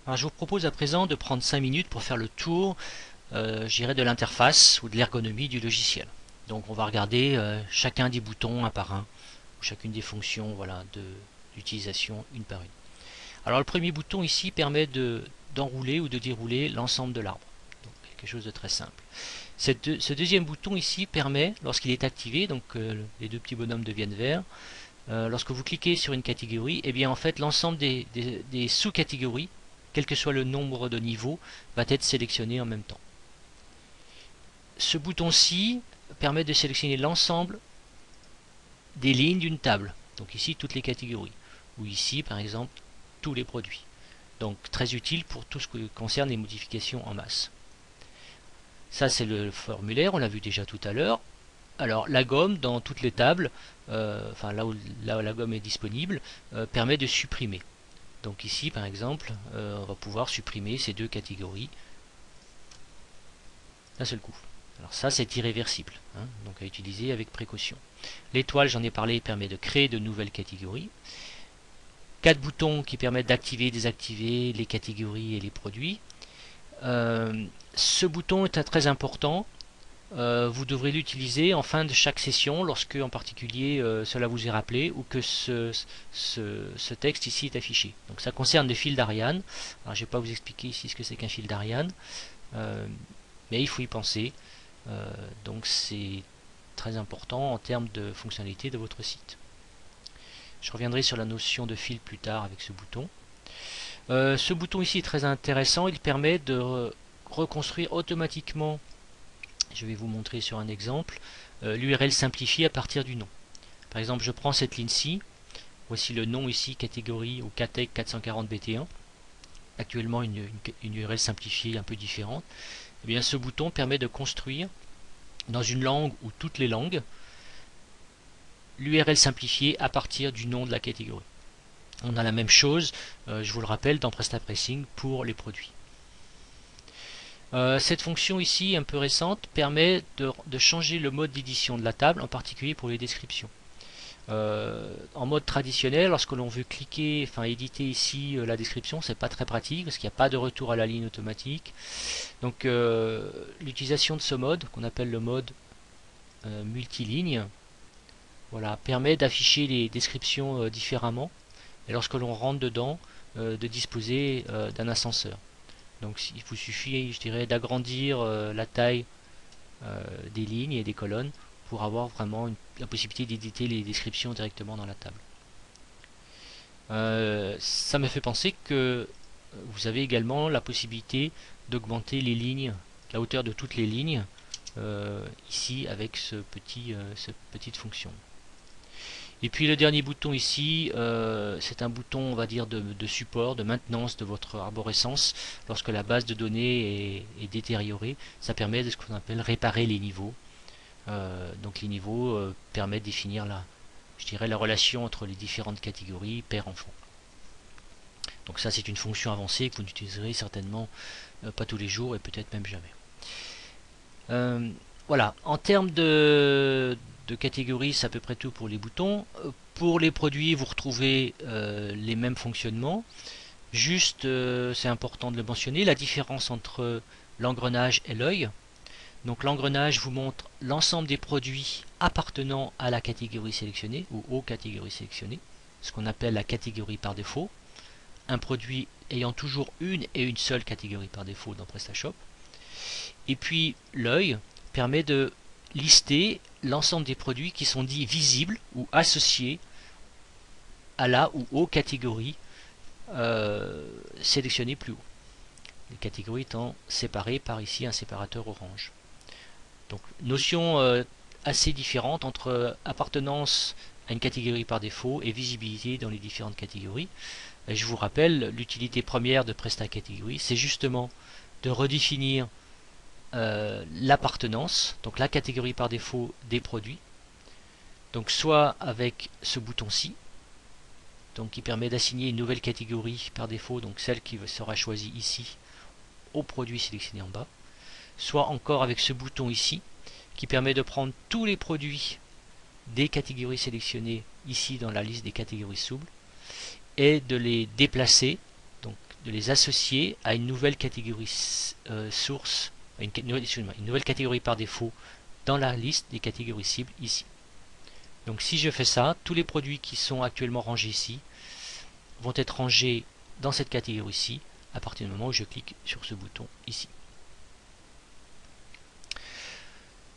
Alors je vous propose à présent de prendre 5 minutes pour faire le tour, je dirais, de l'interface ou de l'ergonomie du logiciel. Donc on va regarder chacun des boutons un par un, ou chacune des fonctions, voilà, d'utilisation une par une. Alors le premier bouton ici permet d'enrouler ou de dérouler l'ensemble de l'arbre. Donc quelque chose de très simple. Ce deuxième bouton ici permet, lorsqu'il est activé, donc les deux petits bonhommes deviennent verts, lorsque vous cliquez sur une catégorie, et bien en fait l'ensemble des sous-catégories, quel que soit le nombre de niveaux, va être sélectionné en même temps. Ce bouton-ci permet de sélectionner l'ensemble des lignes d'une table. Donc ici toutes les catégories. Ou ici par exemple tous les produits. Donc très utile pour tout ce qui concerne les modifications en masse. Ça c'est le formulaire, on l'a vu déjà tout à l'heure. Alors la gomme dans toutes les tables, enfin là où la gomme est disponible, permet de supprimer. Donc ici par exemple, on va pouvoir supprimer ces deux catégories d'un seul coup. Alors ça c'est irréversible, hein, donc à utiliser avec précaution. L'étoile, j'en ai parlé, permet de créer de nouvelles catégories. 4 boutons qui permettent d'activer et désactiver les catégories et les produits. Ce bouton est très important. Vous devrez l'utiliser en fin de chaque session lorsque en particulier cela vous est rappelé ou que ce texte ici est affiché. Donc ça concerne le fil d'Ariane. Alors je ne vais pas vous expliquer ici ce que c'est qu'un fil d'Ariane, mais il faut y penser. Donc c'est très important en termes de fonctionnalité de votre site. Je reviendrai sur la notion de fil plus tard avec ce bouton. Ce bouton ici est très intéressant, il permet de reconstruire automatiquement, je vais vous montrer sur un exemple, l'URL simplifiée à partir du nom. Par exemple, je prends cette ligne-ci, voici le nom ici, catégorie ou CATEC 440BT1, actuellement une URL simplifiée un peu différente. Et bien, ce bouton permet de construire dans une langue ou toutes les langues l'URL simplifiée à partir du nom de la catégorie. On a la même chose, je vous le rappelle, dans PrestaPressing pour les produits. Cette fonction ici, un peu récente, permet de changer le mode d'édition de la table, en particulier pour les descriptions. En mode traditionnel, lorsque l'on veut cliquer, enfin éditer ici la description, c'est pas très pratique parce qu'il n'y a pas de retour à la ligne automatique. Donc l'utilisation de ce mode, qu'on appelle le mode multiligne, voilà, permet d'afficher les descriptions différemment et lorsque l'on rentre dedans, de disposer d'un ascenseur. Donc il vous suffit, je dirais, d'agrandir la taille des lignes et des colonnes pour avoir vraiment la possibilité d'éditer les descriptions directement dans la table. Ça me fait penser que vous avez également la possibilité d'augmenter les lignes, la hauteur de toutes les lignes, ici avec cette petite fonction. Et puis le dernier bouton ici, c'est un bouton, on va dire, de support, de maintenance de votre arborescence. Lorsque la base de données est détériorée, ça permet de ce qu'on appelle réparer les niveaux. Donc les niveaux permettent de définir je dirais, la relation entre les différentes catégories père-enfant. Donc ça c'est une fonction avancée que vous n'utiliserez certainement pas tous les jours et peut-être même jamais. Voilà, en termes de catégories, c'est à peu près tout pour les boutons. Pour les produits, vous retrouvez les mêmes fonctionnements. Juste, c'est important de le mentionner, la différence entre l'engrenage et l'œil. Donc l'engrenage vous montre l'ensemble des produits appartenant à la catégorie sélectionnée ou aux catégories sélectionnées, ce qu'on appelle la catégorie par défaut. Un produit ayant toujours une et une seule catégorie par défaut dans PrestaShop. Et puis l'œil permet de lister l'ensemble des produits qui sont dits visibles ou associés à la ou aux catégories sélectionnées plus haut. Les catégories étant séparées par ici un séparateur orange. Donc notion assez différente entre appartenance à une catégorie par défaut et visibilité dans les différentes catégories. Et je vous rappelle, l'utilité première de PrestaCategory, c'est justement de redéfinir l'appartenance, donc la catégorie par défaut des produits. Donc soit avec ce bouton-ci, donc qui permet d'assigner une nouvelle catégorie par défaut, donc celle qui sera choisie ici au produit sélectionné en bas, soit encore avec ce bouton ici, qui permet de prendre tous les produits des catégories sélectionnées ici dans la liste des catégories cibles et de les déplacer, donc les associer à une nouvelle catégorie source, une nouvelle catégorie par défaut dans la liste des catégories cibles ici. Donc si je fais ça, tous les produits qui sont actuellement rangés ici vont être rangés dans cette catégorie-ci à partir du moment où je clique sur ce bouton ici.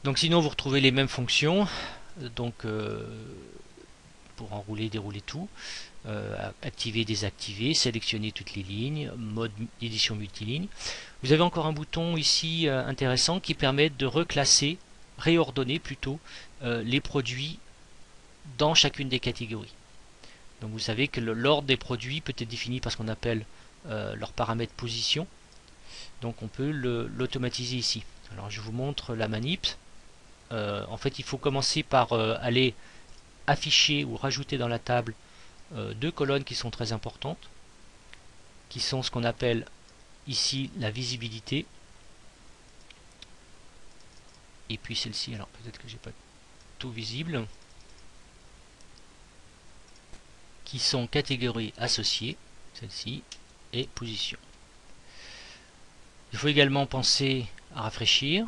Donc sinon vous retrouvez les mêmes fonctions, donc pour enrouler, dérouler tout, activer, désactiver, sélectionner toutes les lignes, mode édition multiligne. Vous avez encore un bouton ici intéressant qui permet de reclasser, réordonner plutôt les produits dans chacune des catégories. Donc vous savez que l'ordre des produits peut être défini par ce qu'on appelle leur paramètre position. Donc on peut l'automatiser ici. Alors je vous montre la manip. En fait il faut commencer par aller afficher ou rajouter dans la table deux colonnes qui sont très importantes, qui sont ce qu'on appelle ici la visibilité, et puis celle-ci, alors peut-être que j'ai pas tout visible, qui sont catégories associées, celle-ci, et position. Il faut également penser à rafraîchir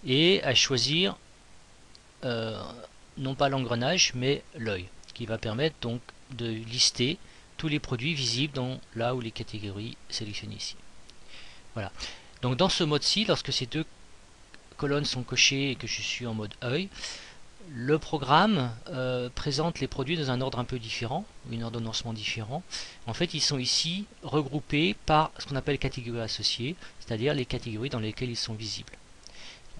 et à choisir non pas l'engrenage mais l'œil, qui va permettre donc de lister tous les produits visibles dans là où les catégories sélectionnées ici. Voilà. Donc dans ce mode-ci, lorsque ces deux colonnes sont cochées et que je suis en mode œil, le programme présente les produits dans un ordre un peu différent, un ordonnancement différent. En fait, ils sont ici regroupés par ce qu'on appelle catégories associées, c'est-à-dire les catégories dans lesquelles ils sont visibles.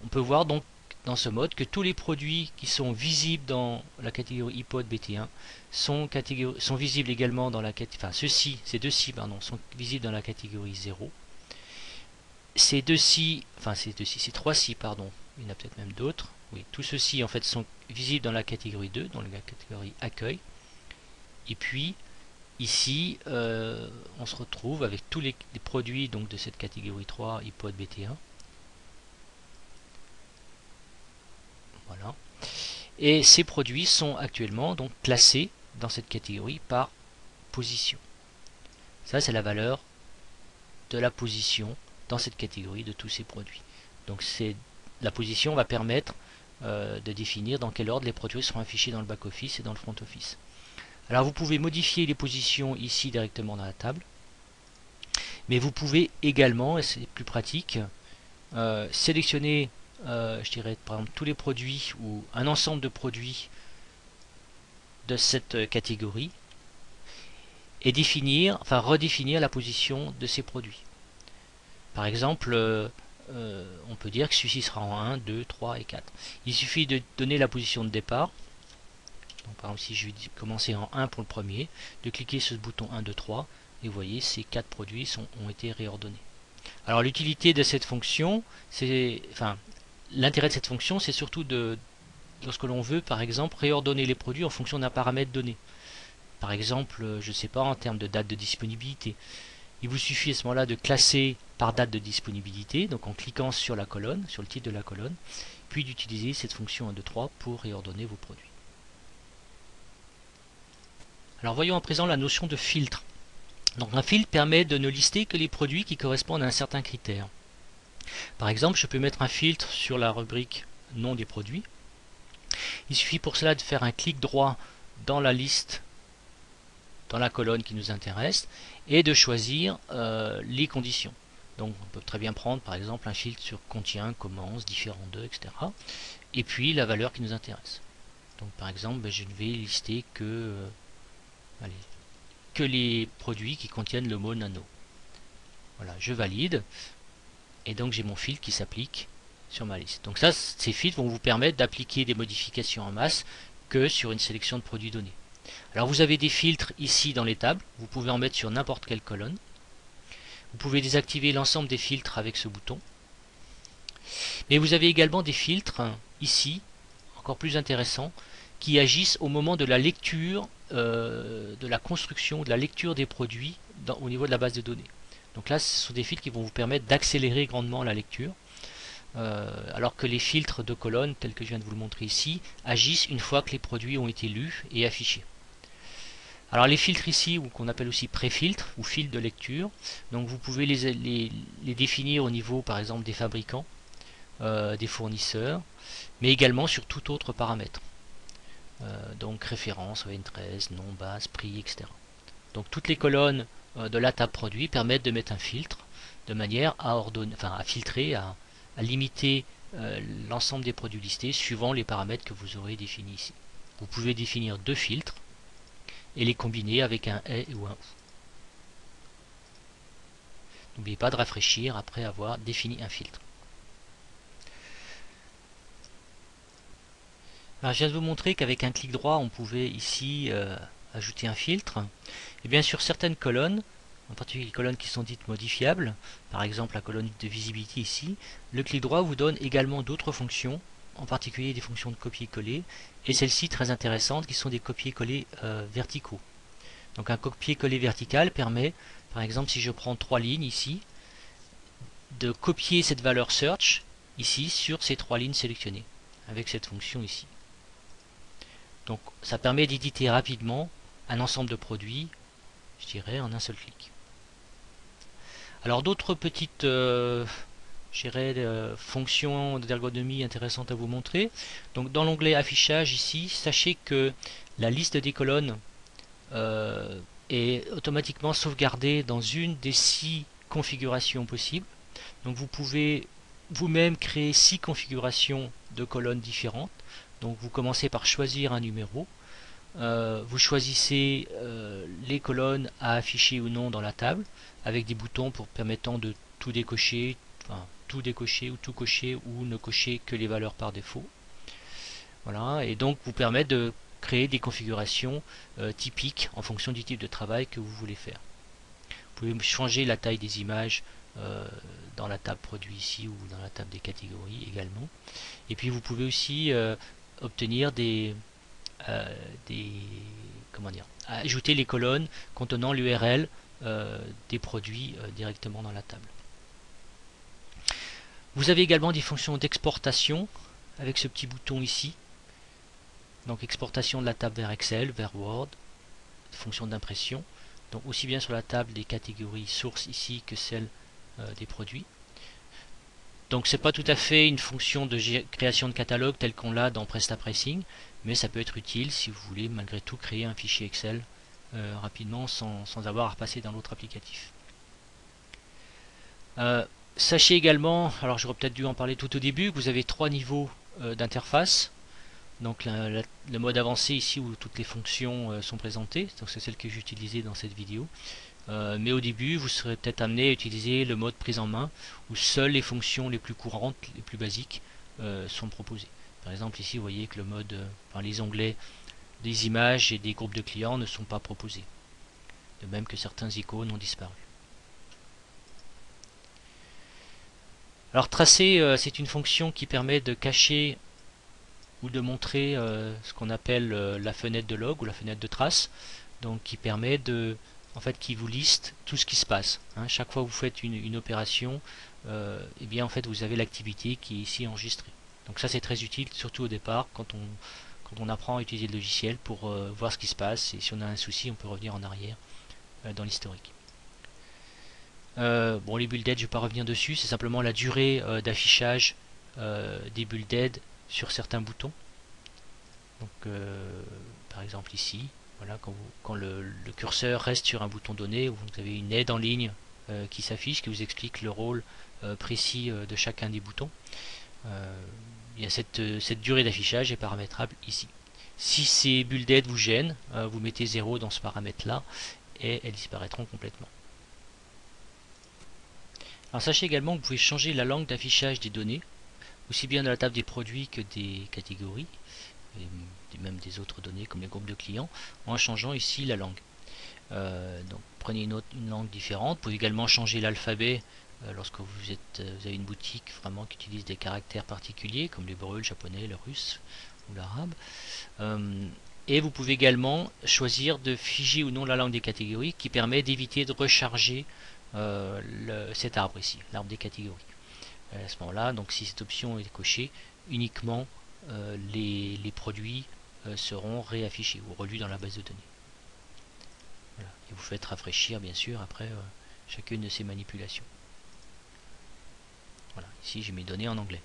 On peut voir donc dans ce mode que tous les produits qui sont visibles dans la catégorie iPod BT1 sont visibles également dans la catégorie, enfin ces deux-ci sont visibles dans la catégorie 0. Ces trois-ci, pardon, il y en a peut-être même d'autres. Oui, tous ceux-ci en fait sont visibles dans la catégorie 2, dans la catégorie accueil. Et puis ici, on se retrouve avec tous les produits donc de cette catégorie 3 iPod BT1. Voilà. Et ces produits sont actuellement donc classés dans cette catégorie par position. Ça, c'est la valeur de la position dans cette catégorie de tous ces produits. Donc la position va permettre de définir dans quel ordre les produits seront affichés dans le back-office et dans le front-office. Alors vous pouvez modifier les positions ici directement dans la table, mais vous pouvez également, et c'est plus pratique, sélectionner je dirais par exemple tous les produits ou un ensemble de produits de cette catégorie et redéfinir la position de ces produits. Par exemple, on peut dire que celui-ci sera en 1, 2, 3 et 4. Il suffit de donner la position de départ. Donc, par exemple, si je vais commencer en 1 pour le premier, de cliquer sur ce bouton 1, 2, 3, et vous voyez, ces 4 produits ont été réordonnés. Alors l'utilité de cette fonction, l'intérêt de cette fonction, c'est surtout lorsque l'on veut, par exemple, réordonner les produits en fonction d'un paramètre donné. Par exemple, je ne sais pas, en termes de date de disponibilité. Il vous suffit à ce moment-là de classer par date de disponibilité, donc en cliquant sur la colonne, sur le titre de la colonne, puis d'utiliser cette fonction 1, 2, 3 pour réordonner vos produits. Alors voyons à présent la notion de filtre. Donc un filtre permet de ne lister que les produits qui correspondent à un certain critère. Par exemple, je peux mettre un filtre sur la rubrique nom des produits. Il suffit pour cela de faire un clic droit dans la liste, dans la colonne qui nous intéresse, et de choisir les conditions. Donc on peut très bien prendre par exemple un filtre sur contient, commence, différent de, etc. Et puis la valeur qui nous intéresse. Donc par exemple, je ne vais lister que les produits qui contiennent le mot nano. Voilà, je valide. Et donc j'ai mon filtre qui s'applique sur ma liste. Donc ça, ces filtres vont vous permettre d'appliquer des modifications en masse que sur une sélection de produits donnés. Alors vous avez des filtres ici dans les tables, vous pouvez en mettre sur n'importe quelle colonne. Vous pouvez désactiver l'ensemble des filtres avec ce bouton. Mais vous avez également des filtres ici, encore plus intéressants, qui agissent au moment de la lecture, de la construction, de la lecture des produits au niveau de la base de données. Donc là, ce sont des filtres qui vont vous permettre d'accélérer grandement la lecture, alors que les filtres de colonnes, tels que je viens de vous le montrer ici, agissent une fois que les produits ont été lus et affichés. Alors les filtres ici, ou qu'on appelle aussi pré-filtres ou filtres de lecture, donc vous pouvez les définir au niveau par exemple des fabricants, des fournisseurs, mais également sur tout autre paramètre. Donc référence, ON13, nom, base, prix, etc. Donc toutes les colonnes de la table produit permettent de mettre un filtre de manière à ordonner, enfin à filtrer, à limiter l'ensemble des produits listés suivant les paramètres que vous aurez définis ici. Vous pouvez définir deux filtres et les combiner avec un et ou un ou. N'oubliez pas de rafraîchir après avoir défini un filtre. Alors, je viens de vous montrer qu'avec un clic droit, on pouvait ici ajouter un filtre. Et bien sur certaines colonnes, en particulier les colonnes qui sont dites modifiables, par exemple la colonne de visibilité ici, le clic droit vous donne également d'autres fonctions, en particulier des fonctions de copier-coller, et celles-ci très intéressantes qui sont des copier-coller verticaux. Donc un copier-coller vertical permet, par exemple si je prends 3 lignes ici, de copier cette valeur search ici sur ces 3 lignes sélectionnées, avec cette fonction ici. Donc ça permet d'éditer rapidement un ensemble de produits, je dirais, en un seul clic. Alors d'autres petites fonctions d'ergonomie intéressantes à vous montrer. Donc dans l'onglet affichage ici, sachez que la liste des colonnes est automatiquement sauvegardée dans une des 6 configurations possibles. Donc vous pouvez vous-même créer 6 configurations de colonnes différentes. Donc vous commencez par choisir un numéro. Vous choisissez les colonnes à afficher ou non dans la table, avec des boutons pour permettant de tout décocher, enfin tout décocher ou tout cocher ou ne cocher que les valeurs par défaut. Voilà, et donc vous permet de créer des configurations typiques en fonction du type de travail que vous voulez faire. Vous pouvez changer la taille des images dans la table produit ici ou dans la table des catégories également. Et puis vous pouvez aussi obtenir comment dire, ajouter les colonnes contenant l'URL des produits directement dans la table. Vous avez également des fonctions d'exportation avec ce petit bouton ici. Donc exportation de la table vers Excel, vers Word, fonction d'impression. Donc aussi bien sur la table des catégories sources ici que celle des produits. Donc c'est pas tout à fait une fonction de création de catalogue telle qu'on l'a dans PrestaPressing, mais ça peut être utile si vous voulez malgré tout créer un fichier Excel rapidement sans avoir à repasser dans l'autre applicatif. Sachez également, alors j'aurais peut-être dû en parler tout au début, que vous avez 3 niveaux d'interface. Donc le mode avancé ici où toutes les fonctions sont présentées, donc c'est celle que j'ai utilisée dans cette vidéo. Mais au début, vous serez peut-être amené à utiliser le mode prise en main, où seules les fonctions les plus courantes, les plus basiques, sont proposées. Par exemple, ici, vous voyez que le mode, enfin, les onglets des images et des groupes de clients ne sont pas proposés. De même que certains icônes ont disparu. Alors tracer, c'est une fonction qui permet de cacher ou de montrer ce qu'on appelle la fenêtre de log ou la fenêtre de trace, donc qui permet de en fait qui vous liste tout ce qui se passe. Hein. Chaque fois que vous faites une opération, et bien en fait vous avez l'activité qui est ici enregistrée. Donc ça c'est très utile, surtout au départ quand on apprend à utiliser le logiciel pour voir ce qui se passe et si on a un souci on peut revenir en arrière dans l'historique. Bon les build-aid je ne vais pas revenir dessus, c'est simplement la durée d'affichage des build-aid sur certains boutons. Donc par exemple ici, voilà, quand le curseur reste sur un bouton donné, vous avez une aide en ligne qui s'affiche, qui vous explique le rôle précis de chacun des boutons. Cette durée d'affichage est paramétrable ici. Si ces build-aid vous gênent, vous mettez 0 dans ce paramètre-là et elles disparaîtront complètement. Alors sachez également que vous pouvez changer la langue d'affichage des données, aussi bien dans la table des produits que des catégories, et même des autres données comme les groupes de clients, en changeant ici la langue. Donc prenez une langue différente. Vous pouvez également changer l'alphabet lorsque vous avez une boutique vraiment qui utilise des caractères particuliers comme l'hébreu, le japonais, le russe ou l'arabe. Et vous pouvez également choisir de figer ou non la langue des catégories qui permet d'éviter de recharger cet arbre ici, l'arbre des catégories. À ce moment-là, donc si cette option est cochée, uniquement les produits seront réaffichés ou relus dans la base de données. Voilà. Et vous faites rafraîchir bien sûr après chacune de ces manipulations. Voilà, ici j'ai mes données en anglais.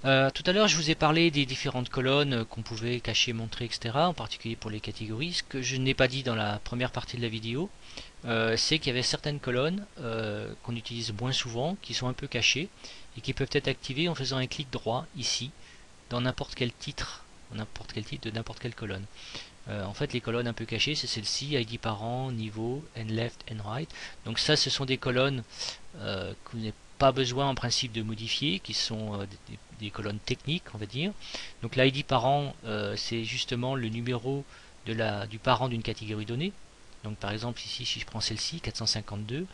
Tout à l'heure, je vous ai parlé des différentes colonnes qu'on pouvait cacher, montrer, etc., en particulier pour les catégories. Ce que je n'ai pas dit dans la première partie de la vidéo, c'est qu'il y avait certaines colonnes qu'on utilise moins souvent, qui sont un peu cachées, et qui peuvent être activées en faisant un clic droit, ici, dans n'importe quel titre de n'importe quelle colonne. En fait, les colonnes un peu cachées, c'est celle-ci, ID parent, niveau, and left, and right. Donc ça, ce sont des colonnes que vous n'avez pas besoin en principe de modifier, qui sont des colonnes techniques, on va dire. Donc l'ID parent, c'est justement le numéro du parent d'une catégorie donnée. Donc par exemple ici, si je prends celle-ci, 452,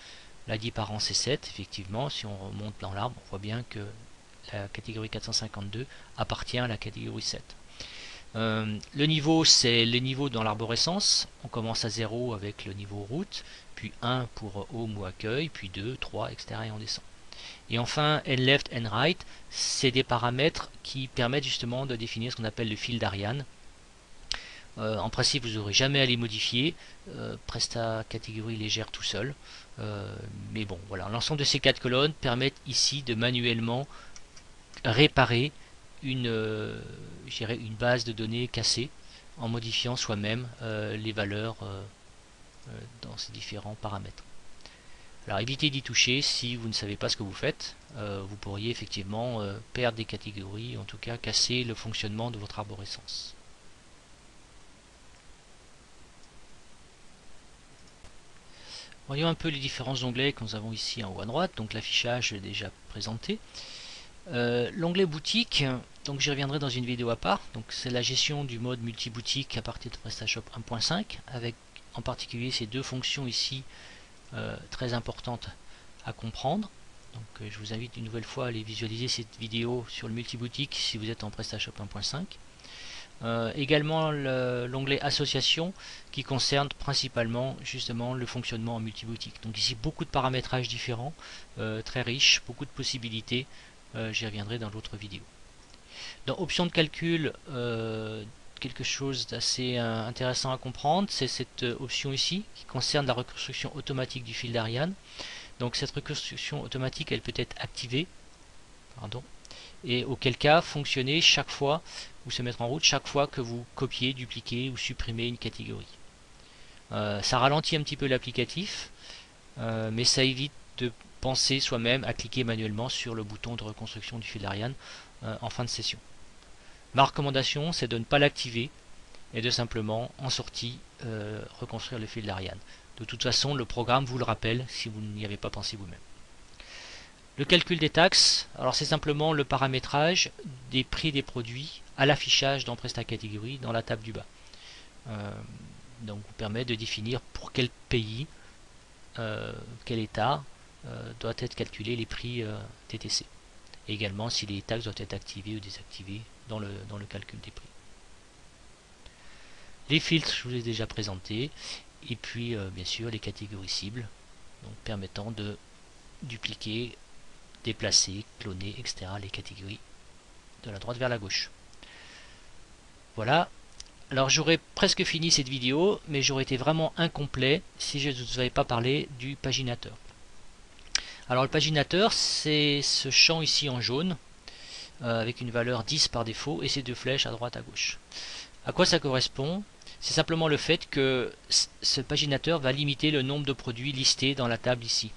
l'ID parent c'est 7, effectivement. Si on remonte dans l'arbre, on voit bien que la catégorie 452 appartient à la catégorie 7. Le niveau, c'est le niveau dans l'arborescence. On commence à 0 avec le niveau route, puis 1 pour home ou accueil, puis 2, 3, etc. et on descend. Et enfin, and left and right, c'est des paramètres qui permettent justement de définir ce qu'on appelle le fil d'Ariane. En principe, vous n'aurez jamais à les modifier. Presta catégorie les gère tout seul. Mais bon, voilà. L'ensemble de ces 4 colonnes permettent ici de manuellement réparer une base de données cassée en modifiant soi-même les valeurs dans ces différents paramètres. Alors évitez d'y toucher si vous ne savez pas ce que vous faites. Vous pourriez effectivement perdre des catégories, en tout cas casser le fonctionnement de votre arborescence. Voyons un peu les différents onglets que nous avons ici en haut à droite. Donc l'affichage est déjà présenté. L'onglet boutique, donc j'y reviendrai dans une vidéo à part. Donc c'est la gestion du mode multi-boutique à partir de PrestaShop 1.5 avec en particulier ces deux fonctions ici très importantes à comprendre. Donc je vous invite une nouvelle fois à aller visualiser cette vidéo sur le multi-boutique si vous êtes en PrestaShop 1.5. Également l'onglet association qui concerne principalement justement le fonctionnement en multi-boutique. Donc ici beaucoup de paramétrages différents, très riches, beaucoup de possibilités. J'y reviendrai dans l'autre vidéo. Dans options de calcul, quelque chose d'assez intéressant à comprendre, c'est cette option ici qui concerne la reconstruction automatique du fil d'Ariane. Donc cette reconstruction automatique, elle peut être activée, et auquel cas fonctionner chaque fois, ou se mettre en route chaque fois que vous copiez, dupliquez ou supprimez une catégorie. Ça ralentit un petit peu l'applicatif, mais ça évite de penser soi-même à cliquer manuellement sur le bouton de reconstruction du fil d'Ariane en fin de session. Ma recommandation, c'est de ne pas l'activer et de simplement, en sortie, reconstruire le fil d'Ariane. De toute façon, le programme vous le rappelle si vous n'y avez pas pensé vous-même. Le calcul des taxes, alors c'est simplement le paramétrage des prix des produits à l'affichage dans Presta Catégorie dans la table du bas. Donc vous permet de définir pour quel pays, quel état doit être calculé les prix TTC. Et également si les taxes doivent être activées ou désactivées dans le calcul des prix. Les filtres, je vous ai déjà présenté. Et puis bien sûr les catégories cibles, donc permettant de dupliquer, déplacer, cloner, etc. les catégories de la droite vers la gauche. Voilà. Alors j'aurais presque fini cette vidéo, mais j'aurais été vraiment incomplet si je ne vous avais pas parlé du paginateur. Alors le paginateur, c'est ce champ ici en jaune, avec une valeur 10 par défaut, et ces deux flèches à droite à gauche. À quoi ça correspond? C'est simplement le fait que ce paginateur va limiter le nombre de produits listés dans la table ici,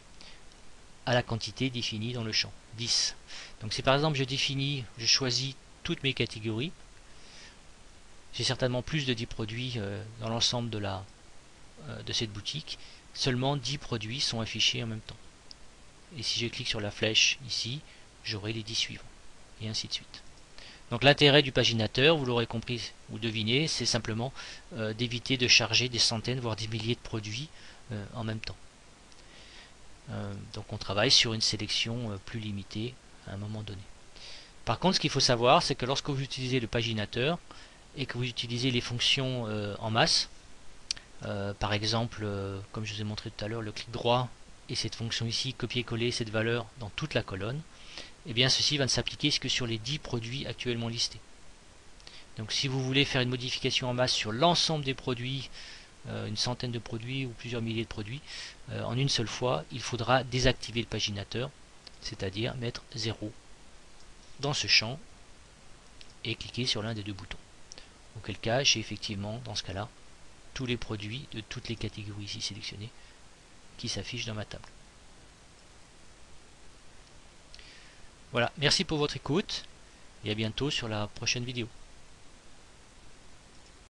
à la quantité définie dans le champ, 10. Donc si par exemple je choisis toutes mes catégories, j'ai certainement plus de 10 produits dans l'ensemble de cette boutique, seulement 10 produits sont affichés en même temps. Et si je clique sur la flèche ici, j'aurai les 10 suivants, et ainsi de suite. Donc l'intérêt du paginateur, vous l'aurez compris ou deviné, c'est simplement d'éviter de charger des centaines voire des milliers de produits en même temps. Donc on travaille sur une sélection plus limitée à un moment donné. Par contre, ce qu'il faut savoir, c'est que lorsque vous utilisez le paginateur et que vous utilisez les fonctions en masse, par exemple, comme je vous ai montré tout à l'heure, le clic droit et cette fonction ici, copier-coller cette valeur dans toute la colonne, et bien ceci va ne s'appliquer que sur les 10 produits actuellement listés. Donc si vous voulez faire une modification en masse sur l'ensemble des produits une centaine de produits ou plusieurs milliers de produits en une seule fois, il faudra désactiver le paginateur, c'est-à-dire mettre 0 dans ce champ et cliquer sur l'un des deux boutons. Auquel cas, j'ai effectivement, dans ce cas-là, tous les produits de toutes les catégories ici sélectionnées qui s'affichent dans ma table. Voilà, merci pour votre écoute et à bientôt sur la prochaine vidéo.